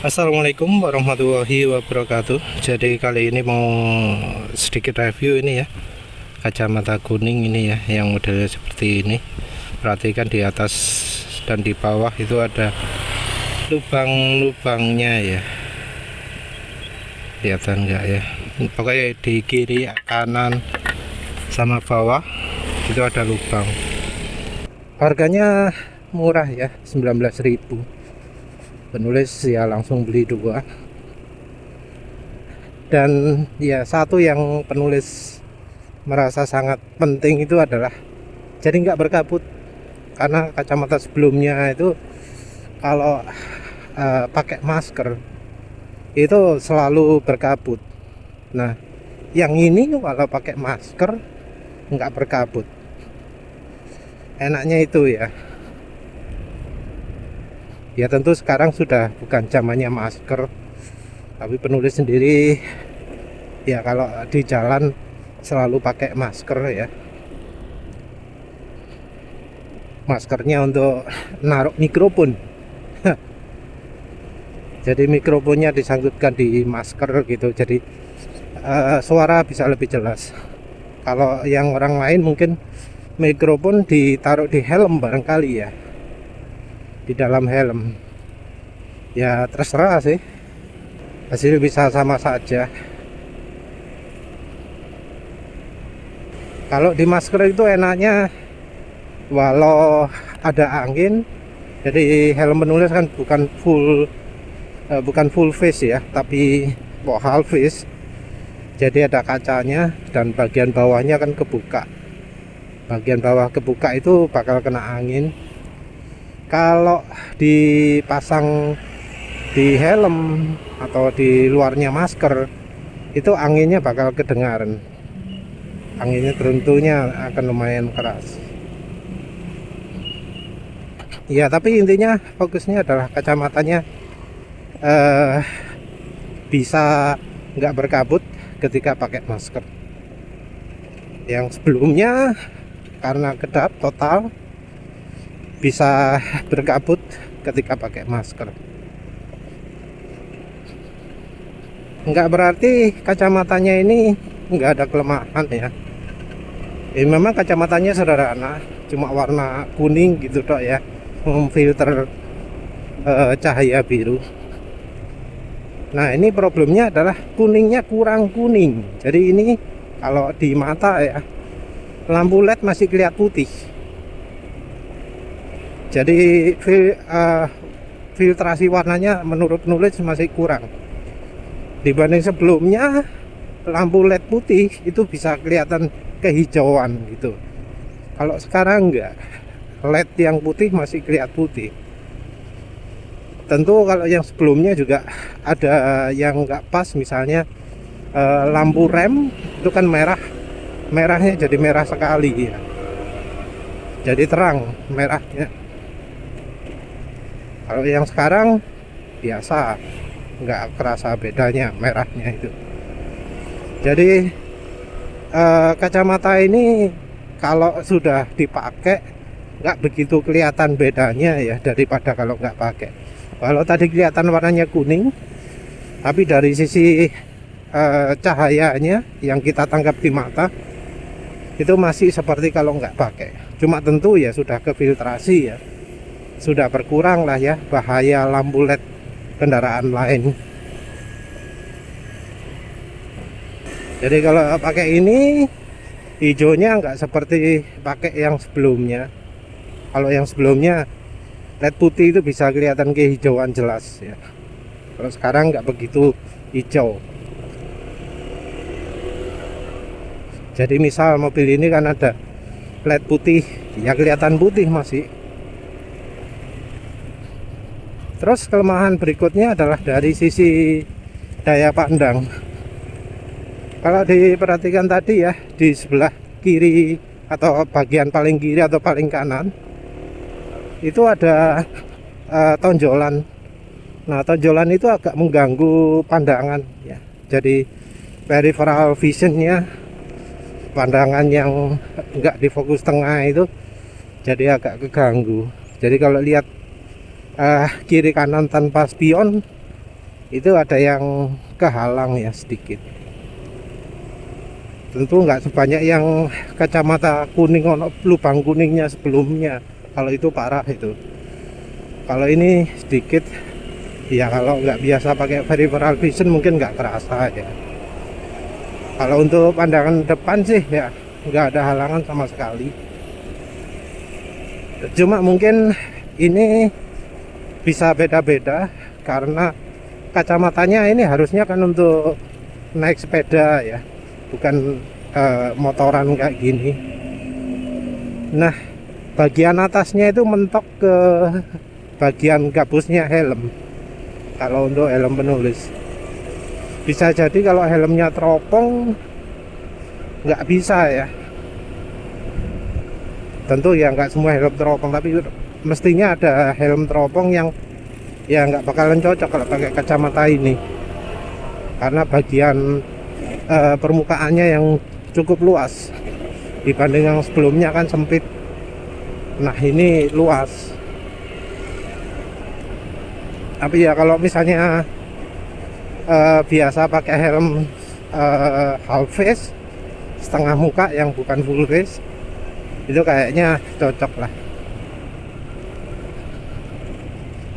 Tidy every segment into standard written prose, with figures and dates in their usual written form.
Assalamualaikum warahmatullahi wabarakatuh. Jadi kali ini mau sedikit review ini ya, kacamata kuning ini ya, yang modelnya seperti ini. Perhatikan di atas dan di bawah itu ada lubang-lubangnya ya. Kelihatan enggak ya? Pokoknya di kiri, kanan, sama bawah itu ada lubang. Harganya murah ya, 19.000. Penulis ya langsung beli 2. Dan ya satu yang penulis merasa sangat penting itu adalah jadi nggak berkabut, karena kacamata sebelumnya itu kalau pakai masker itu selalu berkabut. Nah, yang ini kalau pakai masker nggak berkabut, enaknya itu ya. Ya tentu sekarang sudah bukan zamannya masker, tapi penulis sendiri ya kalau di jalan selalu pakai masker ya. Maskernya untuk naruh mikrofon. Jadi mikrofonnya disangkutkan di masker gitu, jadi suara bisa lebih jelas. Kalau yang orang lain mungkin mikrofon ditaruh di helm barangkali ya, di dalam helm. Ya terserah sih, hasil bisa sama saja. Kalau di masker itu enaknya walau ada angin, jadi helm penulis kan bukan full face ya, tapi half face. Jadi ada kacanya dan bagian bawahnya kan kebuka. Bagian bawah kebuka itu bakal kena angin. Kalau dipasang di helm atau di luarnya masker, itu anginnya bakal kedengaran. Anginnya tentunya akan lumayan keras. Ya, tapi intinya fokusnya adalah kacamatanya bisa nggak berkabut ketika pakai masker. Yang sebelumnya karena kedap total, bisa berkabut ketika pakai masker. Enggak berarti kacamatanya ini enggak ada kelemahan ya. Memang kacamatanya sederhana, cuma warna kuning gitu toh ya, memfilter cahaya biru. Nah, ini problemnya adalah kuningnya kurang kuning. Jadi ini kalau di mata ya, lampu LED masih kelihatan putih. Jadi filtrasi warnanya menurut penulis masih kurang dibanding sebelumnya. Lampu LED putih itu bisa kelihatan kehijauan gitu. Kalau sekarang enggak, LED yang putih masih kelihatan putih. Tentu kalau yang sebelumnya juga ada yang enggak pas, misalnya lampu rem itu kan merahnya jadi merah sekali ya, jadi terang merahnya. Kalau yang sekarang biasa, nggak kerasa bedanya merahnya itu. Jadi kacamata ini kalau sudah dipakai nggak begitu kelihatan bedanya ya daripada kalau nggak pakai. Kalau tadi kelihatan warnanya kuning, tapi dari sisi cahayanya yang kita tangkap di mata itu masih seperti kalau nggak pakai. Cuma tentu ya sudah kefiltrasi ya, sudah berkurang lah ya bahaya lampu LED kendaraan lain. Jadi kalau pakai ini hijaunya nggak seperti pakai yang sebelumnya. Kalau yang sebelumnya LED putih itu bisa kelihatan kehijauan jelas ya. Kalau sekarang nggak begitu hijau. Jadi misal mobil ini kan ada LED putih, ya kelihatan putih masih. Terus kelemahan berikutnya adalah dari sisi daya pandang. Kalau diperhatikan tadi ya, di sebelah kiri atau bagian paling kiri atau paling kanan itu ada tonjolan. Nah, tonjolan itu agak mengganggu pandangan ya. Jadi peripheral visionnya, pandangan yang enggak di fokus tengah itu jadi agak keganggu. Jadi kalau lihat kiri kanan tanpa spion itu ada yang kehalang ya sedikit. Tentu nggak sebanyak yang kacamata kuning, ono lubang kuningnya sebelumnya. Kalau itu parah itu. Kalau ini sedikit, ya kalau nggak biasa pakai peripheral vision mungkin nggak kerasa ya. Kalau untuk pandangan depan sih ya nggak ada halangan sama sekali. Cuma mungkin ini bisa beda-beda karena kacamatanya ini harusnya kan untuk naik sepeda ya, bukan motoran kayak gini. Nah, bagian atasnya itu mentok ke bagian gabusnya helm. Kalau untuk helm penulis, bisa jadi kalau helmnya teropong nggak bisa ya. Tentu ya nggak semua helm teropong, tapi mestinya ada helm teropong yang ya nggak bakalan cocok kalau pakai kacamata ini, karena bagian permukaannya yang cukup luas dibanding yang sebelumnya kan sempit. Nah ini luas. Tapi ya kalau misalnya biasa pakai helm half face, setengah muka yang bukan full face, itu kayaknya cocok lah.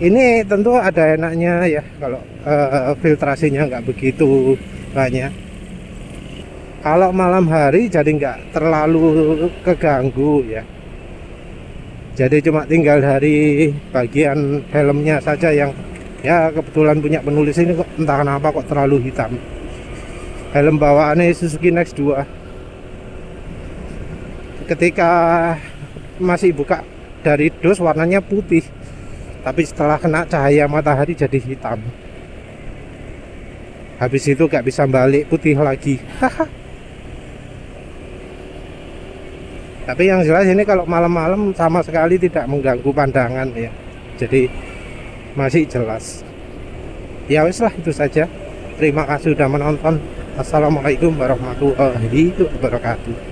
Ini tentu ada enaknya ya kalau filtrasinya nggak begitu banyak. Kalau malam hari jadi nggak terlalu keganggu ya. Jadi cuma tinggal dari bagian helmnya saja yang ya kebetulan punya penulis ini kok entah kenapa kok terlalu hitam. Helm bawaannya Suzuki Next 2. Ketika masih buka dari dos warnanya putih, tapi setelah kena cahaya matahari jadi hitam. Habis itu gak bisa balik putih lagi. Tapi yang jelas ini kalau malam-malam sama sekali tidak mengganggu pandangan ya. Jadi masih jelas. Ya wes lah, itu saja. Terima kasih sudah menonton. Assalamualaikum warahmatullahi wabarakatuh.